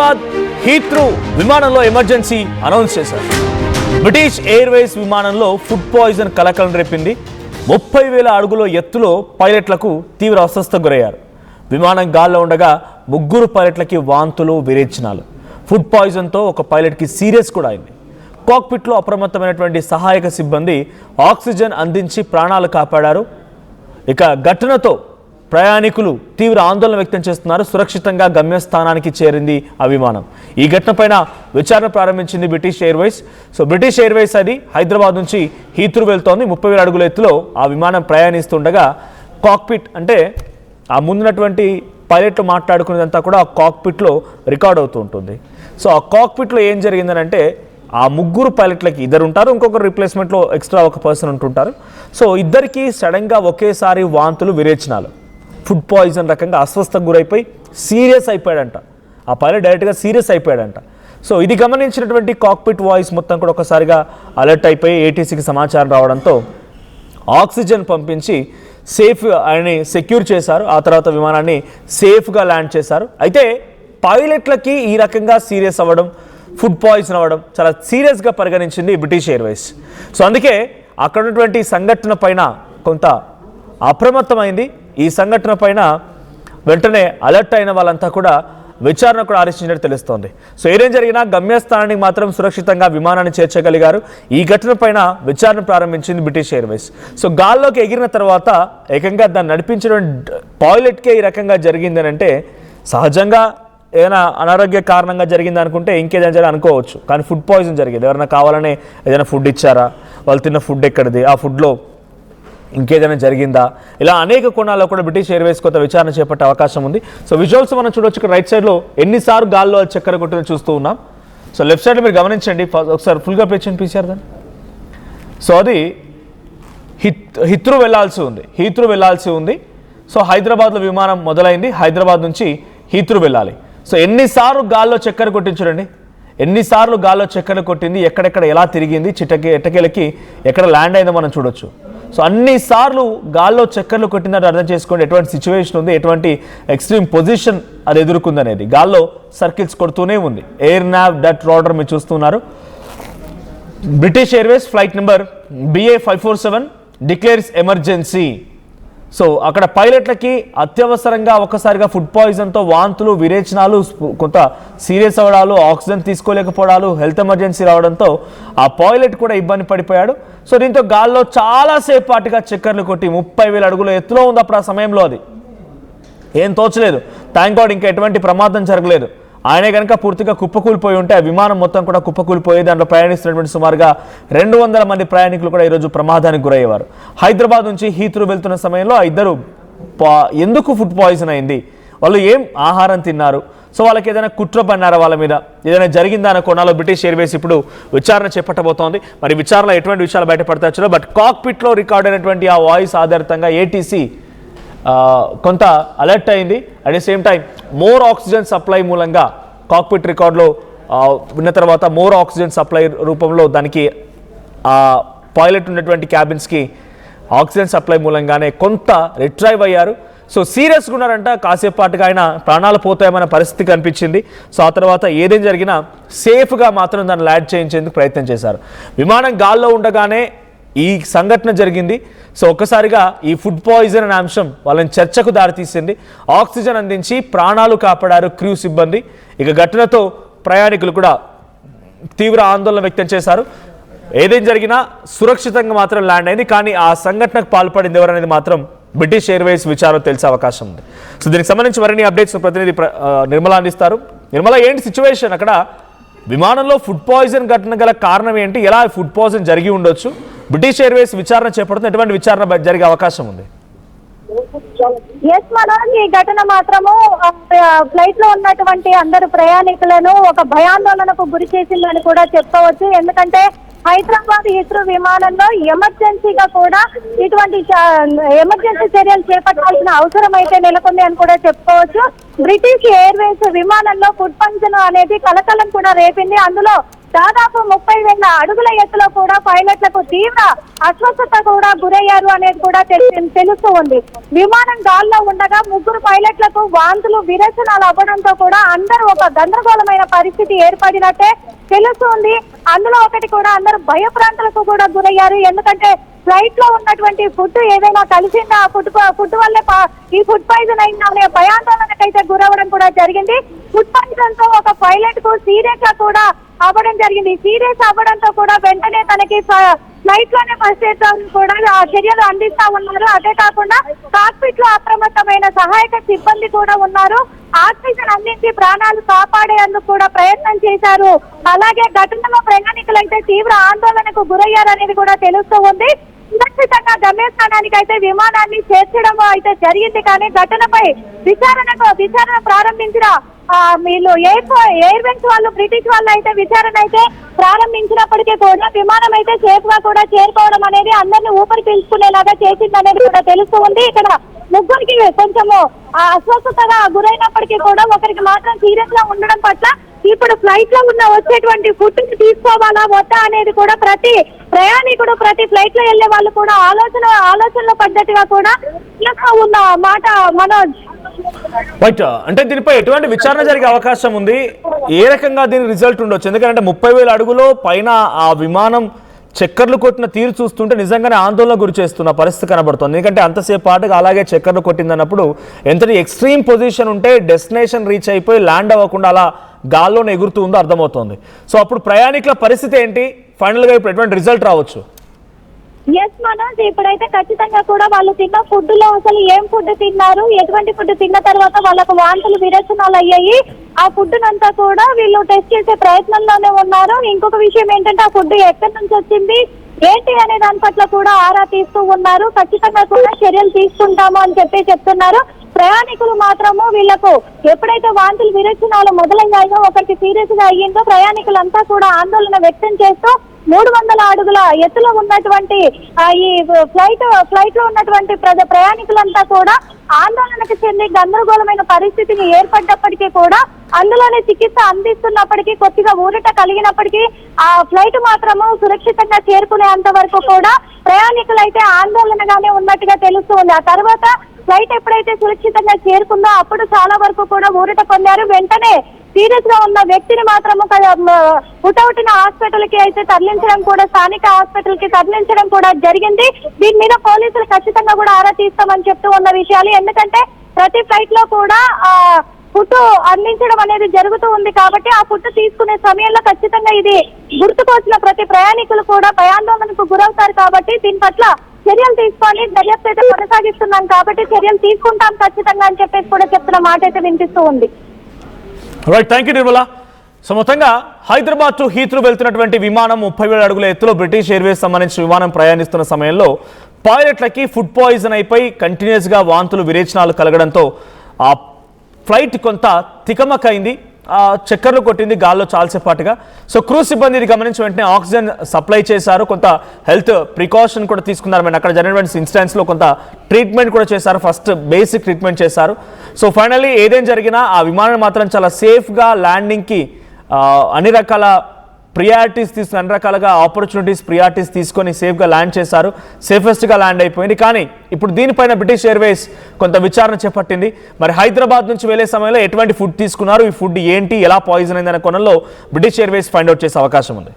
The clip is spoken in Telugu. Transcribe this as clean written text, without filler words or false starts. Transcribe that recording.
హైదరాబాద్ హీత్రూ విమానంలో ఎమర్జెన్సీ అనౌన్స్ చేశారు. బ్రిటిష్ ఎయిర్వేస్ విమానంలో ఫుడ్ పాయిజన్ కలకలం రేపింది. 30,000 అడుగుల ఎత్తులో పైలట్లకు తీవ్ర అస్వస్థతకు గురయ్యారు. విమానం గాల్లో ఉండగా 3 పైలట్లకి వాంతులు, విరేచనాలు. ఫుడ్ పాయిజన్తో ఒక పైలట్కి సీరియస్ కూడా అయింది. కాక్పిట్లో అప్రమత్తమైనటువంటి సహాయక సిబ్బంది ఆక్సిజన్ అందించి ప్రాణాలు కాపాడారు. ఇక ఘటనతో ప్రయాణికులు తీవ్ర ఆందోళన వ్యక్తం చేస్తున్నారు. సురక్షితంగా గమ్యస్థానానికి చేరింది ఆ విమానం. ఈ ఘటనపైన విచారణ ప్రారంభించింది బ్రిటిష్ ఎయిర్వేస్. బ్రిటిష్ ఎయిర్వేస్ అది హైదరాబాద్ నుంచి హీత్రూ వెళ్తోంది. 30,000 అడుగుల ఎత్తులో ఆ విమానం ప్రయాణిస్తుండగా కాక్పిట్ అంటే ఆ ముందున్నటువంటి పైలట్లు మాట్లాడుకునేదంతా కూడా ఆ కాక్పిట్లో రికార్డ్ అవుతూ ఉంటుంది. ఆ కాక్పిట్లో ఏం జరిగిందనంటే ఆ 3 పైలట్లకి 2 ఉంటారు, ఇంకొకరు రిప్లేస్మెంట్లో ఎక్స్ట్రా ఒక పర్సన్ ఉంటుంటారు. ఇద్దరికి సడన్గా ఒకేసారి వాంతులు, విరేచనాలు, ఫుడ్ పాయిజన్ రకంగా అస్వస్థకు గురైపోయి సీరియస్ అయిపోయాడంట. ఆ పైలట్ డైరెక్ట్గా సీరియస్ అయిపోయాడంట. ఇది గమనించినటువంటి కాక్పిట్ వాయిస్ మొత్తం కూడా ఒకసారిగా అలర్ట్ అయిపోయి ఏటీసీకి సమాచారం రావడంతో ఆక్సిజన్ పంపించి సేఫ్ అని సెక్యూర్ చేశారు. ఆ తర్వాత విమానాన్ని సేఫ్గా ల్యాండ్ చేశారు. అయితే పైలట్లకి ఈ రకంగా సీరియస్ అవ్వడం, ఫుడ్ పాయిజన్ అవ్వడం చాలా సీరియస్గా పరిగణించింది బ్రిటిష్ ఎయిర్వేస్. అందుకే అక్కడ ఉన్నటువంటి సంఘటన పైన కొంత అప్రమత్తమైంది. ఈ సంఘటన పైన వెంటనే అలర్ట్ అయిన వాళ్ళంతా కూడా విచారణ కూడా ఆదేశించినట్టు తెలుస్తోంది. ఏదేం జరిగినా గమ్యస్థానానికి మాత్రం సురక్షితంగా విమానాన్ని చేర్చగలిగారు. ఈ ఘటన పైన విచారణ ప్రారంభించింది బ్రిటిష్ ఎయిర్వేస్. గాల్లోకి ఎగిరిన తర్వాత ఏకంగా దాన్ని నడిపించిన పైలట్కే ఈ రకంగా జరిగిందని అంటే సహజంగా ఏదైనా అనారోగ్య కారణంగా జరిగింది అనుకుంటే ఇంకేదైనా జరిగి అనుకోవచ్చు. కానీ ఫుడ్ పాయిజన్ జరిగింది. ఎవరైనా కావాలనే ఏదైనా ఫుడ్ ఇచ్చారా, వాళ్ళు తిన్న ఫుడ్ ఎక్కడిది, ఆ ఫుడ్లో ఇంకేదైనా జరిగిందా, ఇలా అనేక కోణాల్లో కూడా బ్రిటిష్ ఎయిర్వేస్ కొత్త విచారణ చేపట్టే అవకాశం ఉంది. విజువల్స్ మనం చూడొచ్చు. ఇక్కడ రైట్ సైడ్లో ఎన్నిసార్లు గాల్లో చక్కెర కొట్టిన చూస్తూ ఉన్నాం. లెఫ్ట్ సైడ్లో మీరు గమనించండి, ఒకసారి ఫుల్గా ప్లే చేయండి పీసీఆర్ దాన్ని. అది హీత్రూ వెళ్ళాల్సి ఉంది. హైదరాబాద్లో విమానం మొదలైంది. హైదరాబాద్ నుంచి హీత్రూ వెళ్ళాలి. ఎన్నిసార్లు గాల్లో చక్కెర కొట్టించడండి, ఎన్నిసార్లు గాల్లో చక్కెర కొట్టింది, ఎక్కడెక్కడ ఎలా తిరిగింది, ఎట్టకేలకి ఎక్కడ ల్యాండ్ అయిందో మనం చూడొచ్చు. అన్నిసార్లు గాల్లో చక్కర్లు కొట్టిందని అర్థం చేసుకోండి ఎటువంటి సిచ్యువేషన్ ఉంది, ఎటువంటి ఎక్స్ట్రీమ్ పొజిషన్ అది ఎదుర్కొందనేది. గాల్లో సర్కిల్స్ కొడుతూనే ఉంది. ఎయిర్ నావ్ డట్ రాడర్ మీరు చూస్తున్నారు. British Airways flight number BA547 declares emergency. అక్కడ పైలట్లకి అత్యవసరంగా ఒక్కసారిగా ఫుడ్ పాయిజన్తో వాంతులు, విరేచనాలు, కొంత సీరియస్ అవ్వడాలు, ఆక్సిజన్ తీసుకోలేకపోవడాలు, హెల్త్ ఎమర్జెన్సీ రావడంతో ఆ పైలట్ కూడా ఇబ్బంది పడిపోయాడు. దీంతో గాల్లో చాలాసేపు పాటుగా చక్కర్లు కొట్టి 30,000 అడుగుల ఎత్తులో ఉంది అప్పుడు ఆ సమయంలో. అది ఏం తోచలేదు. థ్యాంక్ గాడ్ ఇంకా ఎటువంటి ప్రమాదం జరగలేదు. ఆయనే కనుక పూర్తిగా కుప్పకూలిపోయి ఉంటే ఆ విమానం మొత్తం కూడా కుప్పకూలిపోయి దాంట్లో ప్రయాణిస్తున్నటువంటి సుమారుగా 200 మంది ప్రయాణికులు కూడా ఈరోజు ప్రమాదానికి గురయ్యేవారు. హైదరాబాద్ నుంచి హీత్రూ వెళ్తున్న సమయంలో ఆ ఇద్దరు ఎందుకు ఫుడ్ పాయిజన్ అయింది, వాళ్ళు ఏం ఆహారం తిన్నారు, వాళ్ళకి ఏదైనా కుట్ర పన్నారా, వాళ్ళ మీద ఏదైనా జరిగిందా అనే కోణాల్లో బ్రిటిష్ ఎయిర్వేస్ ఇప్పుడు విచారణ చేపట్టబోతోంది. మరి విచారణలో ఎటువంటి విషయాలు బయటపడతాయో, బట్ కాక్పిట్లో రికార్డ్ అయినటువంటి ఆ వాయిస్ ఆధారితంగా ఏటీసీ కొంత అలర్ట్ అయింది. At the same time more oxygen supply మూలంగా కాక్పిట్ రికార్డులో విన్న తర్వాత మోర్ ఆక్సిజన్ సప్లై రూపంలో దానికి ఆ పైలట్ ఉన్నటువంటి క్యాబిన్స్కి ఆక్సిజన్ సప్లై మూలంగానే కొంత రిట్రైవ్ అయ్యారు. సీరియస్గా ఉన్నారంట. కాసేపు పాటుగా ఆయన ప్రాణాలు పోతాయన్న పరిస్థితి కనిపించింది. ఆ తర్వాత ఏదేం జరిగినా సేఫ్గా మాత్రం దాన్ని ల్యాండ్ చేయించేందుకు ప్రయత్నం చేశారు. విమానం గాల్లో ఉండగానే ఈ సంఘటన జరిగింది. ఒక్కసారిగా ఈ ఫుడ్ పాయిజన్ అనే అంశం వాళ్ళని చర్చకు దారితీసింది. ఆక్సిజన్ అందించి ప్రాణాలు కాపాడారు క్రూ సిబ్బంది. ఇక ఘటనతో ప్రయాణికులు కూడా తీవ్ర ఆందోళన వ్యక్తం చేశారు. ఏదేం జరిగినా సురక్షితంగా మాత్రం ల్యాండ్ అయింది. కానీ ఆ సంఘటనకు పాల్పడింది ఎవరనేది మాత్రం బ్రిటిష్ ఎయిర్వేస్ విచారణ తెలిసే అవకాశం ఉంది. దీనికి సంబంధించి మరిన్ని అప్డేట్స్ ప్రతినిధి నిర్మల అందిస్తారు. నిర్మల, ఏంటి సిచ్యువేషన్ అక్కడ? విమానంలో ఫుడ్ పాయిజన్ ఘటన గల కారణం ఏంటి, ఎలా ఫుడ్ పాయిజన్ జరిగి ఉండొచ్చు? బ్రిటిష్ ఎయిర్వేస్ విచారణ చేపడుతున్న ఎటువంటి విచారణ జరిగే అవకాశం ఉంది? ఈ ఘటన మాత్రము ఫ్లైట్ లో ఉన్నటువంటి అందరు ప్రయాణికులను ఒక భయాందోళనకు గురి చేసిందని కూడా చెప్పుకోవచ్చు. ఎందుకంటే హైదరాబాద్ హీత్రూ విమానంలో ఎమర్జెన్సీగా కూడా ఇటువంటి ఎమర్జెన్సీ చర్యలు చేపట్టాల్సిన అవసరం అయితే నెలకొంది అని కూడా చెప్పుకోవచ్చు. బ్రిటిష్ ఎయిర్వేస్ విమానంలో ఫుడ్ పాయిజన్ అనేది కలకలం కూడా రేపింది. అందులో దాదాపు 30,000 అడుగుల ఎత్తులో కూడా పైలట్లకు తీవ్ర అస్వస్థత కూడా గురయ్యారు అనేది కూడా తెలుస్తూ ఉంది. విమానం గాల్లో ఉండగా 3 పైలట్లకు వాంతులు విరేచనాలు అవ్వడంతో కూడా అందరూ ఒక గందరగోళమైన పరిస్థితి ఏర్పడినట్టే తెలుస్తుంది. అందులో ఒకటి కూడా అందరూ భయప్రాంతాలకు కూడా గురయ్యారు. ఎందుకంటే ఫ్లైట్ లో ఉన్నటువంటి ఫుడ్ ఏదైనా కలిసిందా, ఫుడ్ వల్లే ఈ ఫుడ్ పాయిజన్ అయిందా అనే భయాందోళనకైతే గురవడం కూడా జరిగింది. ఫుడ్ పాయిజన్ తో ఒక పైలట్ కు సీరియస్ గా కూడా అవ్వడం జరిగింది. సీరియస్ అవ్వడంతో కూడా వెంటనే తనకి ఫ్లైట్ లోనే ఫస్ట్ ఎయిడ్ కూడా చర్యలు అందిస్తా ఉన్నారు. అదే కాకుండా కాక్పిట్ లో అప్రమత్తమైన సహాయక సిబ్బంది కూడా ఉన్నారు. ఆక్సిజన్ అందించి ప్రాణాలు కాపాడేందుకు కూడా ప్రయత్నం చేశారు. అలాగే ఘటనలో ప్రయాణికులైతే తీవ్ర ఆందోళనకు గురయ్యారనేది కూడా తెలుస్తూ ఉంది. సురక్షితంగా గమ్యస్థానానికి అయితే విమానాన్ని చేర్చడం అయితే జరిగింది. కానీ ఘటనపై విచారణ ప్రారంభించిన వీళ్ళు ఎయిర్వేస్ వాళ్ళు, బ్రిటిష్ వాళ్ళు అయితే విచారణ అయితే ప్రారంభించినప్పటికీ కూడా విమానం అయితే సేఫ్ గా కూడా చేరుకోవడం అనేది అందరినీ ఊపిరి పీల్చుకునేలాగా చేసింది అనేది కూడా తెలుస్తూ ఉంది. ఇక్కడ 3కి కొంచెము అస్వస్థతగా గురైనప్పటికీ కూడా ఒకరికి మాత్రం సీరియస్ గా ఉండడం పట్ల ఇప్పుడు ఫ్లైట్ లో వచ్చేటువంటి ఫుడ్ ని తీసుకోవాలా వద్దా అనేది కూడా ప్రతి ప్రయాణికుడు, ప్రతి ఫ్లైట్ లో వెళ్లే వాళ్ళు కూడా ఆలోచనలో పడ్డట్టుగా కూడా ఉన్న మాట మనోజ్. రైట్, అంటే దీనిపై ఎటువంటి విచారణ జరిగే అవకాశం ఉంది? ఏ రకంగా దీని రిజల్ట్ ఉండొచ్చు? ఎందుకంటే 30,000 అడుగులో పైన ఆ విమానం చక్కర్లు కొట్టిన తీరు చూస్తుంటే నిజంగానే ఆందోళన గురి చేస్తున్న పరిస్థితి కనబడుతుంది. ఎందుకంటే అంతసేపు పాటుగా అలాగే చక్కర్లు కొట్టిందన్నప్పుడు ఎంతటి ఎక్స్ట్రీమ్ పొజిషన్ ఉంటే డెస్టినేషన్ రీచ్ అయిపోయి ల్యాండ్ అవ్వకుండా అలా గాల్లోనే ఎగురుతూ ఉందో అర్థమవుతోంది. సో అప్పుడు ప్రయాణికుల పరిస్థితి ఏంటి? ఫైనల్గా ఇప్పుడు ఎటువంటి రిజల్ట్ రావచ్చు? ఎస్ మనోజ్, ఇప్పుడైతే ఖచ్చితంగా కూడా వాళ్ళు తిన్న ఫుడ్ లో అసలు ఏం ఫుడ్ తిన్నారు, ఎటువంటి ఫుడ్ తిన్న తర్వాత వాళ్ళకు వాంతులు విరేచనాలు అయ్యాయి, ఆ ఫుడ్ నంతా కూడా వీళ్ళు టెస్ట్ చేసే ప్రయత్నంలోనే ఉన్నారు. ఇంకొక విషయం ఏంటంటే ఆ ఫుడ్ ఎక్కడి నుంచి వచ్చింది ఏంటి అనే దాని పట్ల కూడా ఆరా తీస్తూ ఉన్నారు. ఖచ్చితంగా కూడా చర్యలు తీసుకుంటాము అని చెప్తున్నారు. ప్రయాణికులు మాత్రము వీళ్లకు ఎప్పుడైతే వాంతులు విరేచనాలు మొదలయ్యాయో, ఒకరికి సీరియస్ గా అయ్యిందో ప్రయాణికులంతా కూడా ఆందోళన వ్యక్తం చేస్తూ 300 అడుగుల ఎత్తులో ఉన్నటువంటి ఈ ఫ్లైట్ లో ఉన్నటువంటి ప్రయాణికులంతా కూడా ఆందోళనకు చెంది గందరగోళమైన పరిస్థితిని ఏర్పడ్డప్పటికీ కూడా అందులోనే చికిత్స అందిస్తున్నప్పటికీ కొద్దిగా ఊరట కలిగినప్పటికీ ఆ ఫ్లైట్ మాత్రము సురక్షితంగా చేరుకునేంత వరకు కూడా ప్రయాణికులైతే ఆందోళనగానే ఉన్నట్టుగా తెలుస్తుంది. ఆ తర్వాత ఫ్లైట్ ఎప్పుడైతే సురక్షితంగా చేరుకుందో అప్పుడు చాలా వరకు కూడా ఊరట పొందారు. వెంటనే సీరియస్ గా ఉన్న వ్యక్తిని మాత్రము పుటౌటిన హాస్పిటల్ కి అయితే తరలించడం కూడా, స్థానిక హాస్పిటల్ కి తరలించడం కూడా జరిగింది. దీని మీద పోలీసులు ఖచ్చితంగా కూడా ఆరా తీస్తామని చెప్తూ ఉన్న విషయాలు. ఎందుకంటే ప్రతి ఫ్లైట్ లో కూడా ఫుడ్ అందించడం అనేది జరుగుతూ ఉంది కాబట్టి ఆ ఫుడ్ తీసుకునే సమయంలో ఖచ్చితంగా ఇది గుర్తుకొచ్చిన ప్రతి ప్రయాణికులు కూడా భయాందోళనకు గురవుతారు. కాబట్టి దీని పట్ల చర్యలు తీసుకొని దర్యాప్తు అయితే కొనసాగిస్తున్నాం కాబట్టి చర్యలు తీసుకుంటాం ఖచ్చితంగా అని చెప్పేసి కూడా చెప్తున్న మాట అయితే వినిపిస్తూ ఉంది. Right, thank you Nirmala. So మొత్తంగా హైదరాబాద్ టు హీత్రూ వెళ్తున్నటువంటి విమానం 30,000 అడుగుల ఎత్తులో బ్రిటిష్ ఎయిర్వేస్ సంబంధించిన విమానం ప్రయాణిస్తున్న సమయంలో పైలట్లకి ఫుడ్ పాయిజన్ అయిపోయి కంటిన్యూస్గా వాంతులు విరేచనాలు కలగడంతో ఆ ఫ్లైట్ కొంత తికమకైంది, చక్కర్లు కొట్టింది గాల్లో చాలాసేపాటుగా. సో క్రూ సిబ్బంది ఇది గమనించి వెంటనే ఆక్సిజన్ సప్లై చేశారు, కొంత హెల్త్ ప్రికాషన్ కూడా తీసుకున్నారు. మేము అక్కడ జరిగినటువంటి ఇన్సిడెంట్స్లో కొంత ట్రీట్మెంట్ కూడా చేశారు, ఫస్ట్ బేసిక్ ట్రీట్మెంట్ చేశారు. సో ఫైనల్లీ ఏదేం జరిగినా ఆ విమానం మాత్రం చాలా సేఫ్గా ల్యాండింగ్కి అన్ని రకాల అన్ని రకాలుగా ప్రియారిటీస్ తీసుకొని సేఫ్గా ల్యాండ్ చేశారు, సేఫెస్ట్గా ల్యాండ్ అయిపోయింది. కానీ ఇప్పుడు దీనిపైన బ్రిటిష్ ఎయిర్వేస్ కొంత విచారణ చేపట్టింది. మరి హైదరాబాద్ నుంచి వెళ్లే సమయంలో ఎటువంటి ఫుడ్ తీసుకున్నారు, ఈ ఫుడ్ ఏంటి, ఎలా పాయిజన్ అయిందనే కోణంలో బ్రిటిష్ ఎయిర్వేస్ ఫైండ్ అవుట్ చేసే అవకాశం ఉంది.